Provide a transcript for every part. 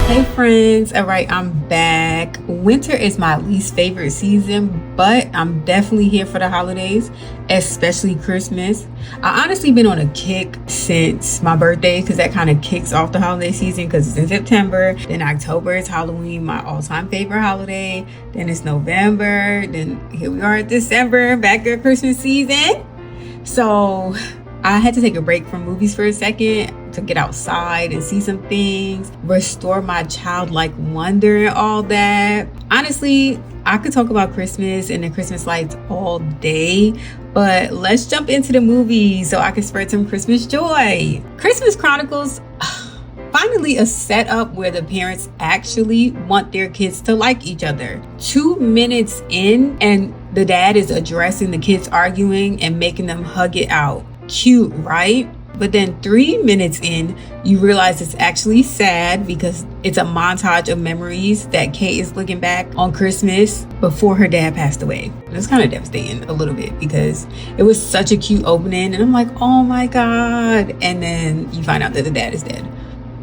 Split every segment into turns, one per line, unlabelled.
Hey friends, all right, I'm back. Winter is my least favorite season, but I'm definitely here for the holidays, especially Christmas. I honestly been on a kick since my birthday because that kind of kicks off the holiday season because it's in September. Then October is Halloween, my all-time favorite holiday. Then it's November. Then here we are at December, back at Christmas season. So I had to take a break from movies for a second to get outside and see some things, restore my childlike wonder and all that. Honestly, I could talk about Christmas and the Christmas lights all day, but let's jump into the movie so I can spread some Christmas joy. Christmas Chronicles, finally a setup where the parents actually want their kids to like each other. 2 minutes in and the dad is addressing the kids arguing and making them hug it out. Cute, right? But then 3 minutes in, you realize it's actually sad because it's a montage of memories that Kate is looking back on Christmas before her dad passed away. It was kind of devastating a little bit because it was such a cute opening and I'm like, oh my God. And then you find out that the dad is dead.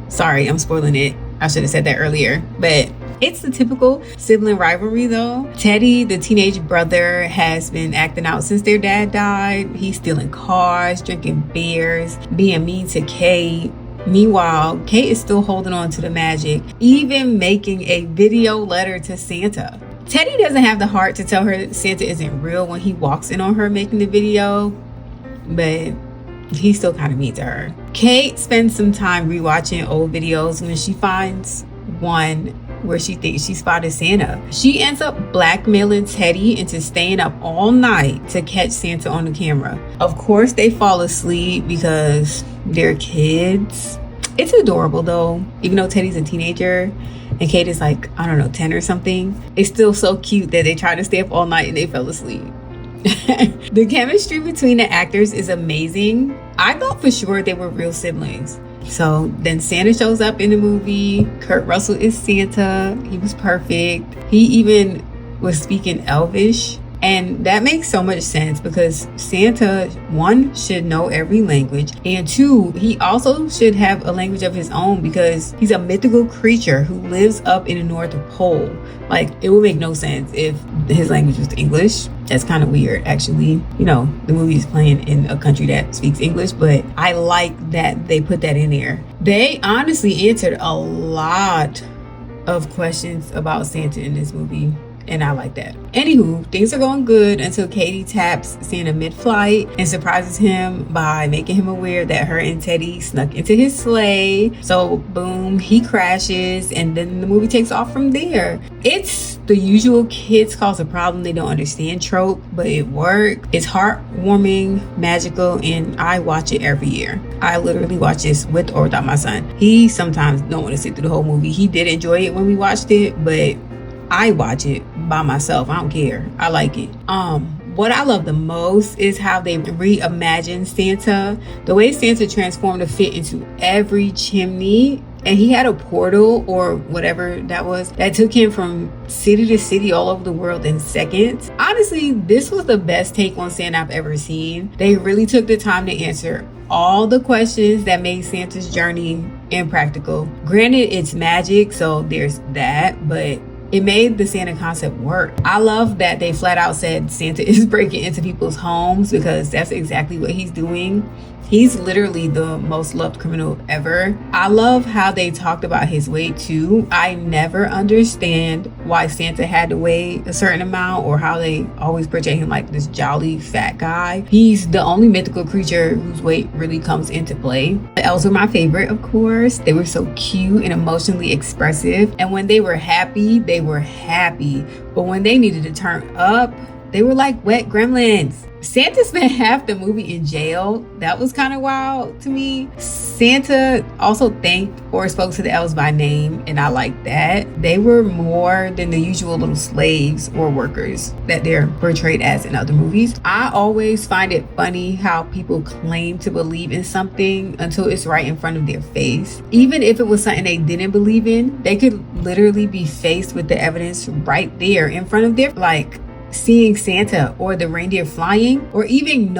Sorry, I'm spoiling it. I should have said that earlier, but it's the typical sibling rivalry though. Teddy, the teenage brother, has been acting out since their dad died. He's stealing cars, drinking beers, being mean to Kate. Meanwhile, Kate is still holding on to the magic, even making a video letter to Santa. Teddy doesn't have the heart to tell her Santa isn't real when he walks in on her making the video, but he's still kind of mean to her. Kate spends some time rewatching old videos when she finds one where she thinks she spotted Santa. She ends up blackmailing Teddy into staying up all night to catch Santa on the camera. Of course, they fall asleep because they're kids. It's adorable though, even though Teddy's a teenager and Kate is like, I don't know, 10 or something. It's still so cute that they tried to stay up all night and they fell asleep. The chemistry between the actors is amazing. I thought for sure they were real siblings. So then Santa shows up in the movie. Kurt Russell is Santa. He was perfect. He even was speaking Elvish. And that makes so much sense because Santa, one, should know every language. And two, he also should have a language of his own because he's a mythical creature who lives up in the North Pole. Like, it would make no sense if his language was English. That's kind of weird, actually. You know, the movie is playing in a country that speaks English, but I like that they put that in there. They honestly answered a lot of questions about Santa in this movie. And I like that. Anywho, things are going good until Katie taps Santa mid-flight and surprises him by making him aware that her and Teddy snuck into his sleigh. So boom, he crashes and then the movie takes off from there. It's the usual kids cause a problem they don't understand trope, but it worked. It's heartwarming, magical, and I watch it every year. I literally watch this with or without my son. He sometimes don't want to sit through the whole movie. He did enjoy it when we watched it, but I watch it by myself. I don't care. I like it. What I love the most is how they reimagined Santa. The way Santa transformed to fit into every chimney. And he had a portal or whatever that was that took him from city to city all over the world in seconds. Honestly, this was the best take on Santa I've ever seen. They really took the time to answer all the questions that made Santa's journey impractical. Granted, it's magic, so there's that, but it made the Santa concept work. I love that they flat out said Santa is breaking into people's homes because that's exactly what he's doing. He's literally the most loved criminal ever. I love how they talked about his weight too. I never understand why Santa had to weigh a certain amount or how they always portray him like this jolly fat guy. He's the only mythical creature whose weight really comes into play. The elves were my favorite, of course. They were so cute and emotionally expressive. And when they were happy, they were happy. But when they needed to turn up, they were like wet gremlins. Santa spent half the movie in jail. That was kind of wild to me. Santa also thanked or spoke to the elves by name, and I like that. They were more than the usual little slaves or workers that they're portrayed as in other movies. I always find it funny how people claim to believe in something until it's right in front of their face. Even if it was something they didn't believe in, they could literally be faced with the evidence right there in front of their, like, seeing Santa or the reindeer flying, or even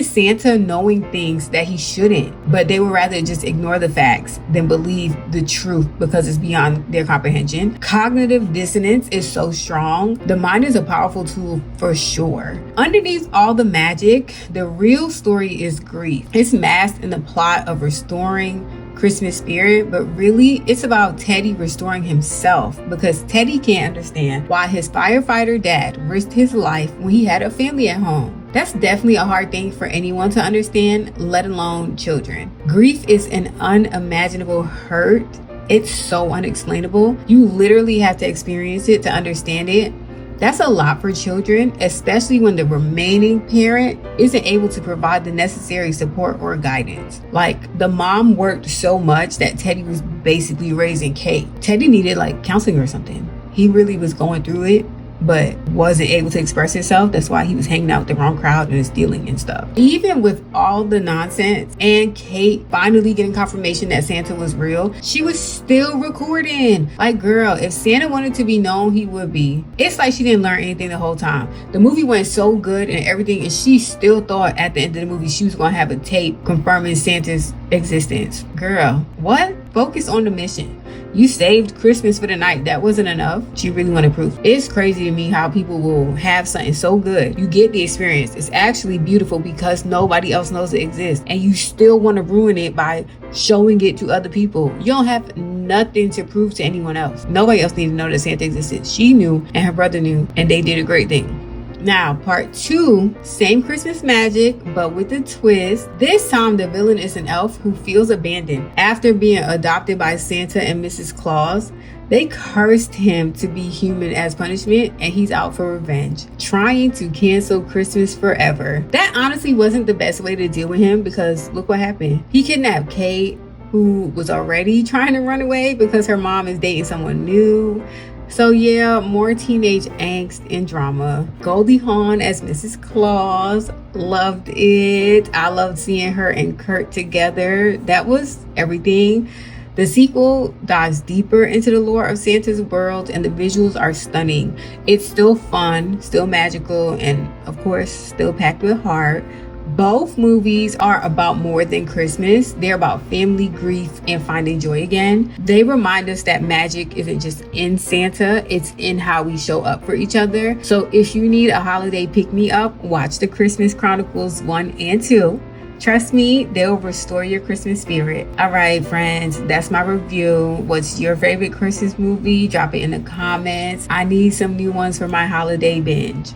Santa knowing things that he shouldn't, but they would rather just ignore the facts than believe the truth because it's beyond their comprehension. Cognitive dissonance is so strong. The mind is a powerful tool for sure. Underneath all the magic, the real story is grief. It's masked in the plot of restoring Christmas spirit, but really it's about Teddy restoring himself, because Teddy can't understand why his firefighter dad risked his life when he had a family at home. That's definitely a hard thing for anyone to understand, let alone children. Grief is an unimaginable hurt. It's so unexplainable. You literally have to experience it to understand it. That's a lot for children, especially when the remaining parent isn't able to provide the necessary support or guidance. Like, the mom worked so much that Teddy was basically raising Kate. Teddy needed counseling or something. He really was going through it, but wasn't able to express himself. That's why he was hanging out with the wrong crowd and stealing and stuff. Even with all the nonsense and Kate finally getting confirmation that Santa was real, she was still recording. Like, girl, if Santa wanted to be known, he would be. It's like she didn't learn anything the whole time. The movie went so good and everything, and she still thought at the end of the movie she was going to have a tape confirming Santa's existence. Girl, what? Focus on the mission. You saved Christmas for the night. That wasn't enough. She really wanted proof. It's crazy to me how people will have something so good. You get the experience. It's actually beautiful because nobody else knows it exists. And you still want to ruin it by showing it to other people. You don't have nothing to prove to anyone else. Nobody else needed to know that Santa existed. She knew and her brother knew, and they did a great thing. Now, part 2, same Christmas magic, but with a twist. This time, the villain is an elf who feels abandoned. After being adopted by Santa and Mrs. Claus, they cursed him to be human as punishment, and he's out for revenge, trying to cancel Christmas forever. That honestly wasn't the best way to deal with him, because look what happened. He kidnapped Kate, who was already trying to run away because her mom is dating someone new. So yeah, more teenage angst and drama. Goldie Hawn as Mrs. Claus, loved it. I loved seeing her and Kurt together. That was everything. The sequel dives deeper into the lore of Santa's world, and the visuals are stunning. It's still fun, still magical, and of course, still packed with heart. Both movies are about more than Christmas. They're about family, grief, and finding joy again. They remind us that magic isn't just in Santa, it's in how we show up for each other. So if you need a holiday pick-me-up, watch the Christmas Chronicles 1 and 2. Trust me, they'll restore your Christmas spirit. All right, friends, that's my review. What's your favorite Christmas movie? Drop it in the comments. I need some new ones for my holiday binge.